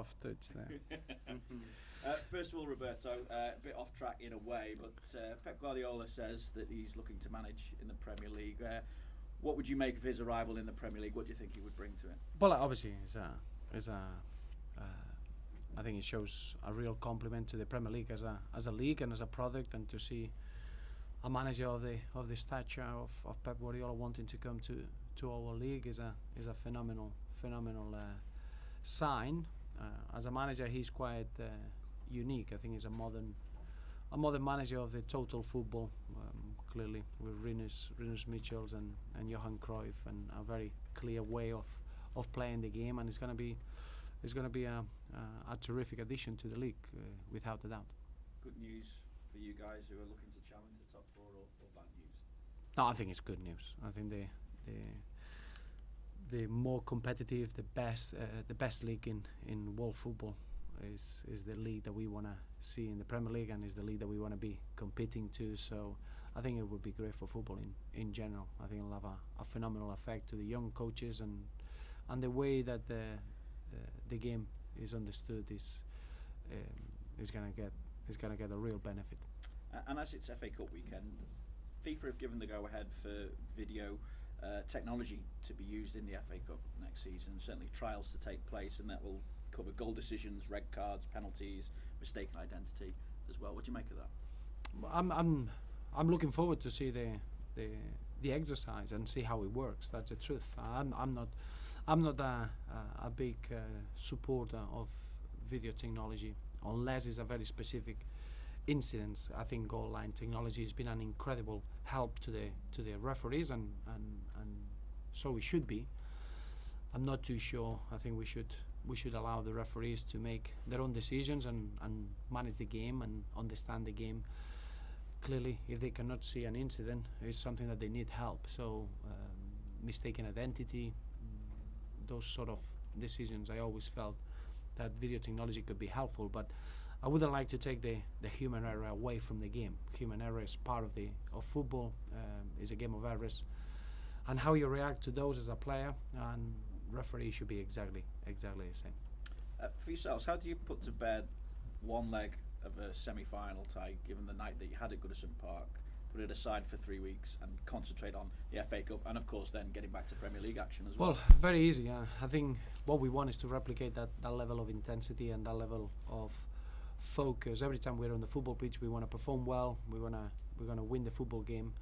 Off touch there. First of all, Roberto, a bit off track in a way, but Pep Guardiola says that he's looking to manage in the Premier League. What would you make of his arrival in the Premier League? What do you think he would bring to it? Well, obviously, I think it shows a real compliment to the Premier League as a league and as a product, and to see a manager of the stature of Pep Guardiola wanting to come to our league is a phenomenal sign. As a manager, he's quite unique. I think he's a modern manager of the total football. Clearly, with Rinus Michels and Johan Cruyff, and a very clear way of playing the game. And it's going to be a terrific addition to the league, without a doubt. Good news for you guys who are looking to challenge the top four, or bad news? No, I think it's good news. I think the more competitive, the best league in world football is the league that we want to see in the Premier League, and is the league that we want to be competing to. So I think it would be great for football in general. I think it'll have a phenomenal effect to the young coaches, and the way that the game is understood is going to get a real benefit. And as it's FA Cup weekend, FIFA have given the go-ahead for video technology to be used in the FA Cup next season. Certainly trials to take place, and that will cover goal decisions, red cards, penalties, mistaken identity as well. What do you make of that? I'm looking forward to see the exercise and see how it works. That's the truth. I'm not a big supporter of video technology unless it's a very specific incident. I think goal line technology has been an incredible help to the referees, and so it should be. I'm not too sure. I think we should allow the referees to make their own decisions and manage the game and understand the game. Clearly, if they cannot see an incident, it's something that they need help. So mistaken identity, those sort of decisions, I always felt that video technology could be helpful, but I wouldn't like to take the human error away from the game. Human error is part of football. Is a game of errors, and how you react to those as a player and referee should be exactly the same. For yourselves, how do you put to bed one leg of a semi-final tie, given the night that you had at Goodison Park, put it aside for 3 weeks and concentrate on the FA Cup, and of course then getting back to Premier League action as well? Well, very easy. I think what we want is to replicate that level of intensity and that level of focus. Every time we're on the football pitch, we want to perform well. We're gonna win the football game,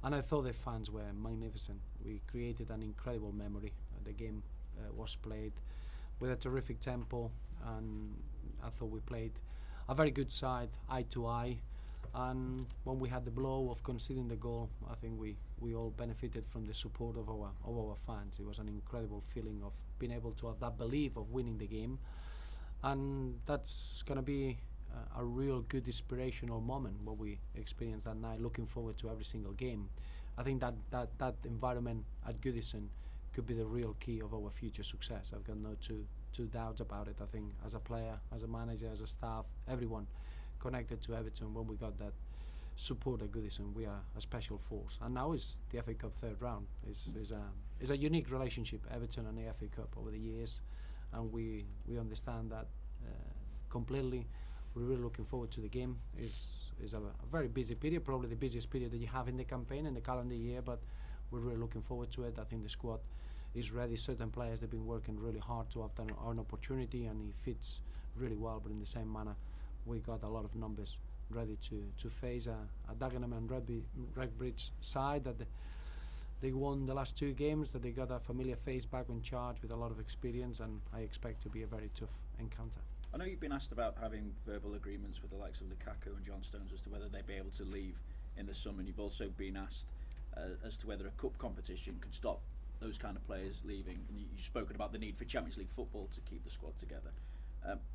and I thought the fans were magnificent. We created an incredible memory. The game was played with a terrific tempo, and I thought we played a very good side, eye to eye. And when we had the blow of conceding the goal, I think we all benefited from the support of our fans. It was an incredible feeling of being able to have that belief of winning the game, and that's going to be a real good inspirational moment what we experienced that night. Looking forward to every single game. I think that environment at Goodison could be the real key of our future success. I've got no two doubts about it. I think as a player, as a manager, as a staff, everyone connected to Everton, when we got that support at Goodison, we are a special force. And now is the FA Cup third round. Is a unique relationship, Everton and the FA Cup, over the years, and we understand that completely. We're really looking forward to the game. Is a very busy period, probably the busiest period that you have in the campaign, in the calendar year, but we're really looking forward to it. I think the squad is ready. Certain players, they've been working really hard to have an opportunity, and he fits really well, but in the same manner, we got a lot of numbers ready to face a Dagenham and Redbridge side that they won the last 2 games, that they got a familiar face back in charge with a lot of experience, and I expect to be a very tough encounter. I know you've been asked about having verbal agreements with the likes of Lukaku and John Stones as to whether they'd be able to leave in the summer, and you've also been asked as to whether a cup competition could stop those kind of players leaving, and you've spoken about the need for Champions League football to keep the squad together.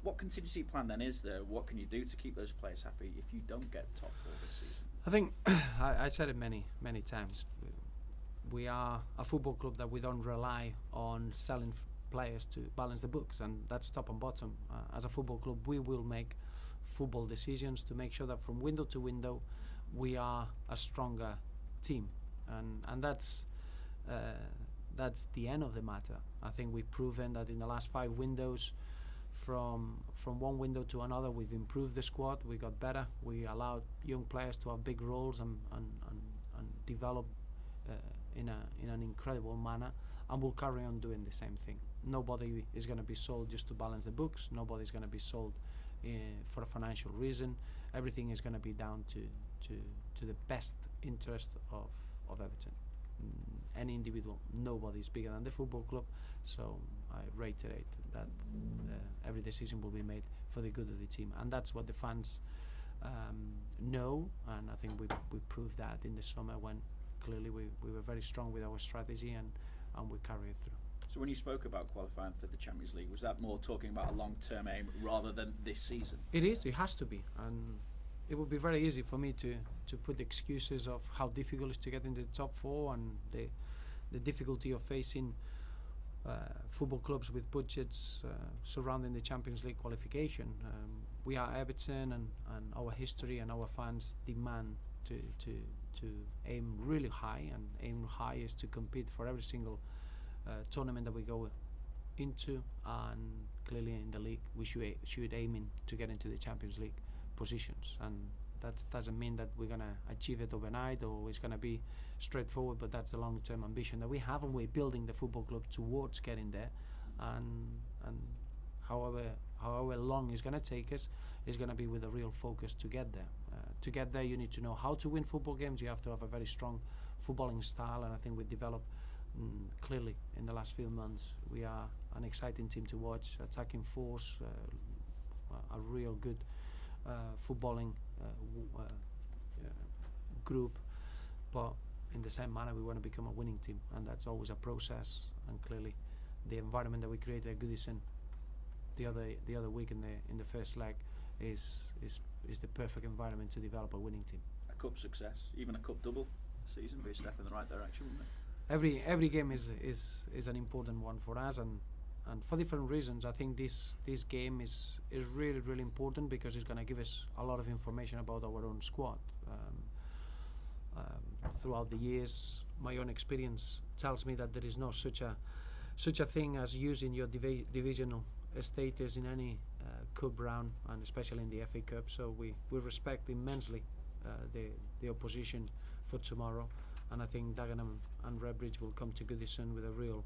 What contingency plan then is there? What can you do to keep those players happy if you don't get top 4 this season? I think I said it many times. We are a football club that we don't rely on selling players to balance the books, and that's top and bottom. As a football club, we will make football decisions to make sure that from window to window we are a stronger team, and that's the end of the matter. I think we've proven that in the last 5 windows, from one window to another, we've improved the squad. We got better. We allowed young players to have big roles and develop in an incredible manner, and we'll carry on doing the same thing. Nobody is going to be sold just to balance the books. Nobody's going to be sold for a financial reason. Everything is going to be down to the best interest of Everton. Any individual, nobody is bigger than the football club. So I reiterate that every decision will be made for the good of the team, and that's what the fans know. And I think we proved that in the summer when clearly we were very strong with our strategy and we carry it through. So when you spoke about qualifying for the Champions League, was that more talking about a long-term aim rather than this season? It is. It has to be, and it would be very easy for me to put excuses of how difficult it is to get into the top four and the difficulty of facing football clubs with budgets surrounding the Champions League qualification. We are Everton, and our history and our fans demand to aim really high, and aim high is to compete for every single tournament that we go into, and clearly in the league we should aim to get into the Champions League positions, and that doesn't mean that we're going to achieve it overnight or it's going to be straightforward, but that's the long-term ambition that we have, and we're building the football club towards getting there, and however long it's going to take us is going to be with a real focus to get there. To get there, you need to know how to win football games. You have to have a very strong footballing style, and I think we developed clearly in the last few months. We are an exciting team to watch, attacking force, a real good footballing group, but in the same manner we want to become a winning team, and that's always a process. And clearly the environment that we created at Goodison the other week in the first leg is the perfect environment to develop a winning team. A cup success, even a cup double season, be a step in the right direction, wouldn't it? Every game is an important one for us, and for different reasons. I think this game is really important because it's going to give us a lot of information about our own squad. Throughout the years, my own experience tells me that there is no such a thing as using your divisional status in any cup round, and especially in the FA Cup. So we respect immensely the opposition for tomorrow, and I think Dagenham and Redbridge will come to Goodison with a real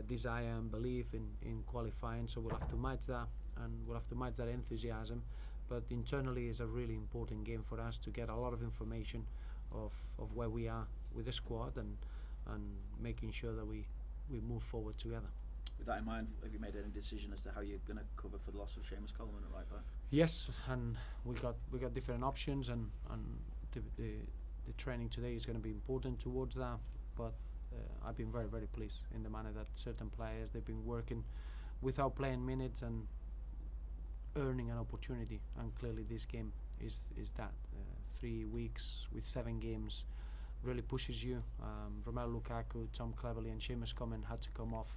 desire and belief in qualifying. So we'll have to match that, and we'll have to match that enthusiasm. But internally, it's a really important game for us to get a lot of information of where we are with the squad, and making sure that we move forward together. With that in mind, have you made any decision as to how you're going to cover for the loss of Seamus Coleman at right back? Yes, and we got different options, and the training today is going to be important towards that. But I've been very pleased in the manner that certain players, they've been working without playing minutes and earning an opportunity, and clearly this game is that 3 weeks with 7 games really pushes you. Romelu Lukaku, Tom Cleverley and Seamus Coleman had to come off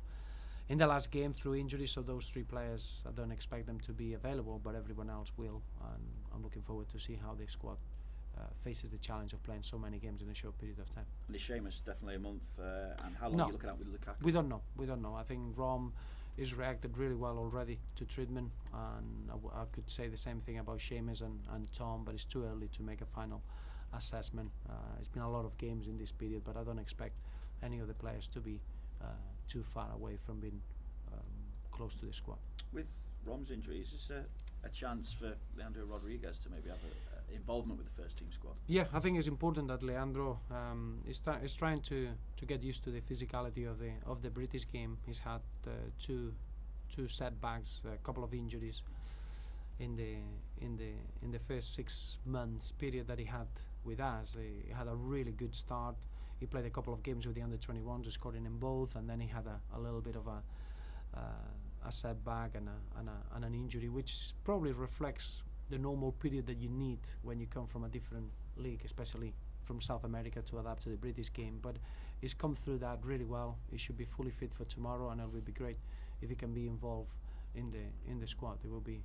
in the last game through injury, so those 3 players, I don't expect them to be available, but everyone else will, and I'm looking forward to see how the squad faces the challenge of playing so many games in a short period of time. And is Seamus definitely a month, and how long are you looking at with Lukaku? We don't know. I think Rom is reacted really well already to treatment, and I could say the same thing about Seamus and Tom, but it's too early to make a final assessment. It's been a lot of games in this period, but I don't expect any of the players to be too far away from being close to the squad. With Rom's injury, is this a chance for Leandro Rodriguez to maybe have involvement with the first team squad? Yeah, I think it's important that Leandro is trying to get used to the physicality of the British game. He's had two setbacks, a couple of injuries in the first 6 months period that he had with us. He had a really good start. He played a couple of games with the under-21s, scoring in both, and then he had a little bit of a setback and an injury, which probably reflects the normal period that you need when you come from a different league, especially from South America, to adapt to the British game. But he's come through that really well. He should be fully fit for tomorrow, and it would be great if he can be involved in the squad. It will be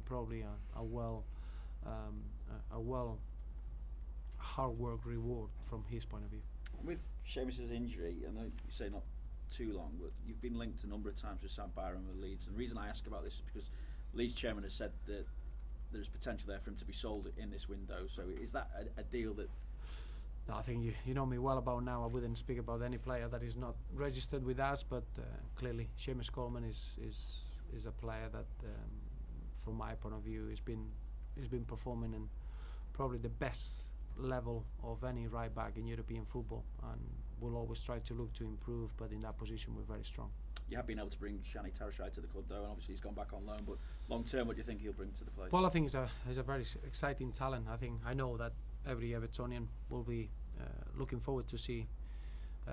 probably a well hard work reward from his point of view. With Seamus's injury, I know you say not too long, but you've been linked a number of times with Sam Byron with Leeds. And the reason I ask about this is because Leeds chairman has said that there's potential there for him to be sold in this window. So is that a deal that? No, I think you know me well about now. I wouldn't speak about any player that is not registered with us, but clearly Seamus Coleman is a player that, from my point of view, has been performing in probably the best level of any right back in European football, and we'll always try to look to improve, but in that position we're very strong. You have been able to bring Shani Tarashai to the club though, and obviously he's gone back on loan, but long term, what do you think he'll bring to the place? Well, I think he's a very exciting talent. I know that every Evertonian will be looking forward to see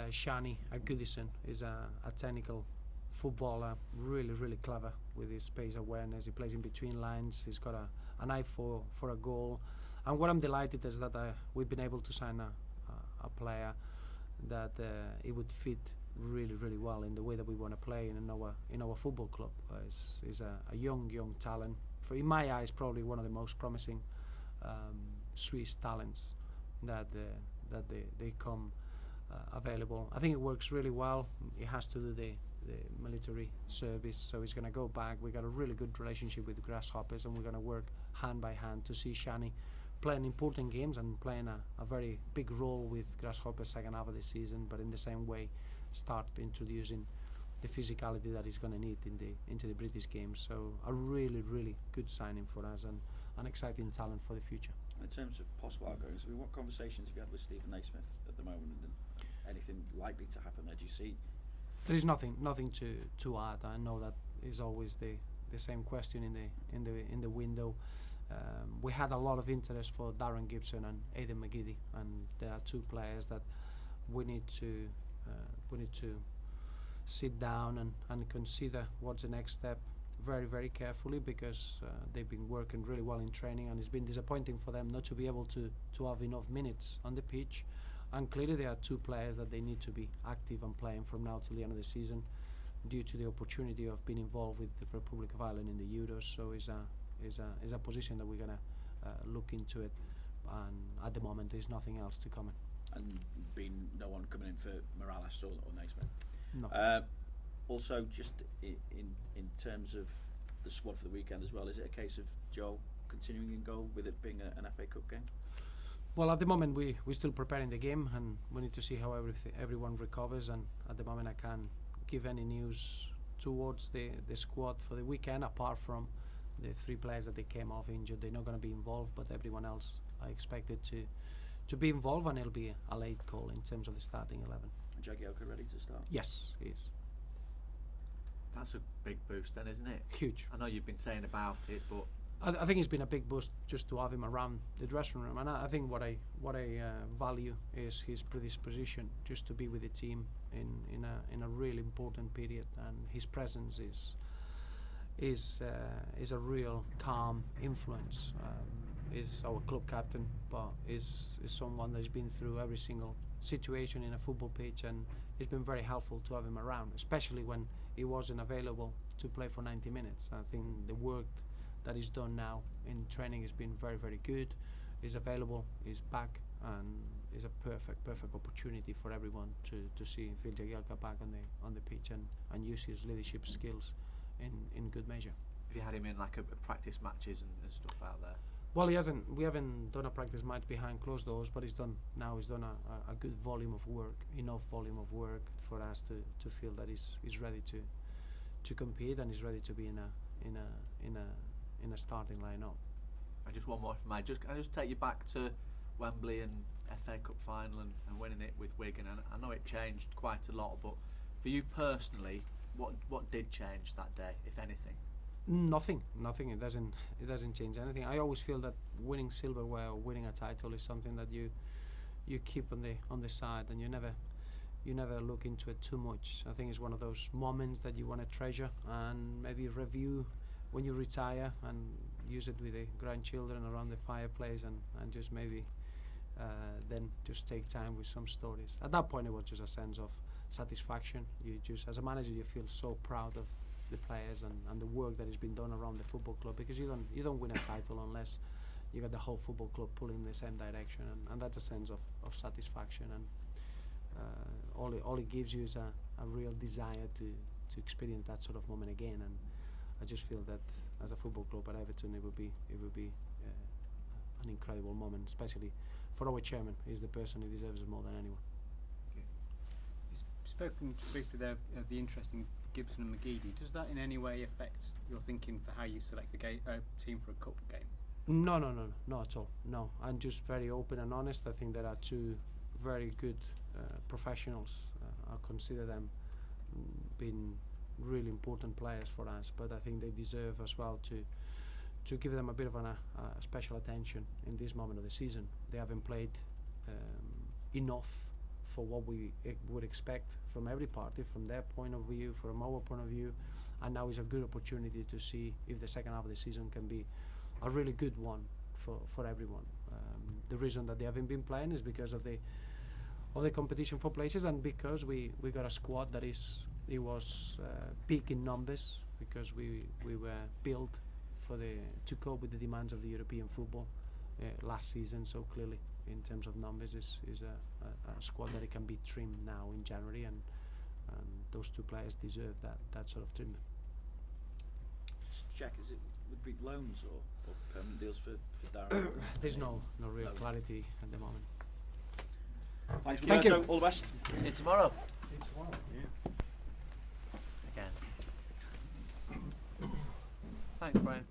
Shani Goodison. Is a technical footballer, really clever with his space awareness. He plays in between lines. He's got an eye for a goal. And what I'm delighted is that we've been able to sign a player that it would fit really well in the way that we want to play in our football club. Is a young talent. In my eyes, probably one of the most promising Swiss talents that they come available. I think it works really well. He has to do the military service, so he's going to go back. We got a really good relationship with the Grasshoppers, and we're going to work hand by hand to see Shani playing important games and playing a very big role with Grasshoppers second half of the season, but in the same way start introducing the physicality that he's going to need into the British game. So a really good signing for us, and an exciting talent for the future. In terms of possible outgoings, what conversations have you had with Stephen Naismith at the moment, and anything likely to happen there? Do you see? There is nothing to add. I know that is always the same question in the window. We had a lot of interest for Darren Gibson and Aidan McGeady, and there are two players that we need to sit down and consider what's the next step very carefully, because they've been working really well in training, and it's been disappointing for them not to be able to have enough minutes on the pitch. And clearly there are two players that they need to be active and playing from now till the end of the season, due to the opportunity of being involved with the Republic of Ireland in the Euros. So is a position that we're gonna look into it, and at the moment there's nothing else to comment. And been no one coming in for Morales or Naismith? No. Also, just in terms of the squad for the weekend as well, is it a case of Joel continuing in goal with it being an FA Cup game? Well, at the moment we're still preparing the game, and we need to see how everyone recovers, and at the moment I can't give any news towards the squad for the weekend, apart from the three players that they came off injured. They're not going to be involved, but everyone else I expected to be involved, and it'll be a late call in terms of the starting 11. And Jagielka ready to start? Yes, he is. That's a big boost then, isn't it? Huge. I know you've been saying about it, but I think it's been a big boost just to have him around the dressing room, and I think what I value is his predisposition just to be with the team in a really important period, and his presence is a real calm influence. Is our club captain, but is someone that's been through every single situation in a football pitch, and it's been very helpful to have him around, especially when he wasn't available to play for 90 minutes. I think the work that he's done now in training has been very good. He's available, he's back, and is a perfect opportunity for everyone to see Phil Jagielka back on the pitch and use his leadership skills in good measure. have you had him in like a practice matches and stuff out there? Well, he hasn't. We haven't done a practice match behind closed doors, but he's done a good volume of work, enough volume of work for us to feel that he's ready to compete, and he's ready to be in a starting lineup. And just one more from me. Can I just take you back to Wembley and FA Cup final and winning it with Wigan? And I know it changed quite a lot, but for you personally, what did change that day, if anything? Nothing. It doesn't change anything. I always feel that winning silverware or winning a title is something that you keep on the side, and you never look into it too much. I think it's one of those moments that you want to treasure and maybe review when you retire, and use it with the grandchildren around the fireplace, and just maybe then just take time with some stories. At that point, it was just a sense of satisfaction. You just, as a manager, you feel so proud of the players and the work that has been done around the football club, because you don't win a title unless you got the whole football club pulling in the same direction, and that's a sense of satisfaction. all it gives you is a real desire to experience that sort of moment again. And I just feel that as a football club at Everton, it would be an incredible moment, especially for our chairman. He's the person who deserves it more than anyone. You've spoken briefly there of the interest in Gibson and McGeady. Does that in any way affect your thinking for how you select a team for a cup game? No, not at all. No, I'm just very open and honest. I think there are two very good professionals. I consider them being really important players for us, but I think they deserve as well to give them a bit of a special attention in this moment of the season. They haven't played enough for what we would expect from every party, from their point of view, from our point of view, and now is a good opportunity to see if the second half of the season can be a really good one for everyone. The reason that they haven't been playing is because of the competition for places, and because we got a squad that was big in numbers, because we were built to cope with the demands of the European football last season. So clearly, in terms of numbers, is a squad that it can be trimmed now in January, and those two players deserve that sort of treatment. Just check, would be loans or permanent deals for Darren? There's no real clarity at the moment. Thanks, Thank Roberto. you. All the best. See you tomorrow. See you tomorrow. Again. Thanks, Brian.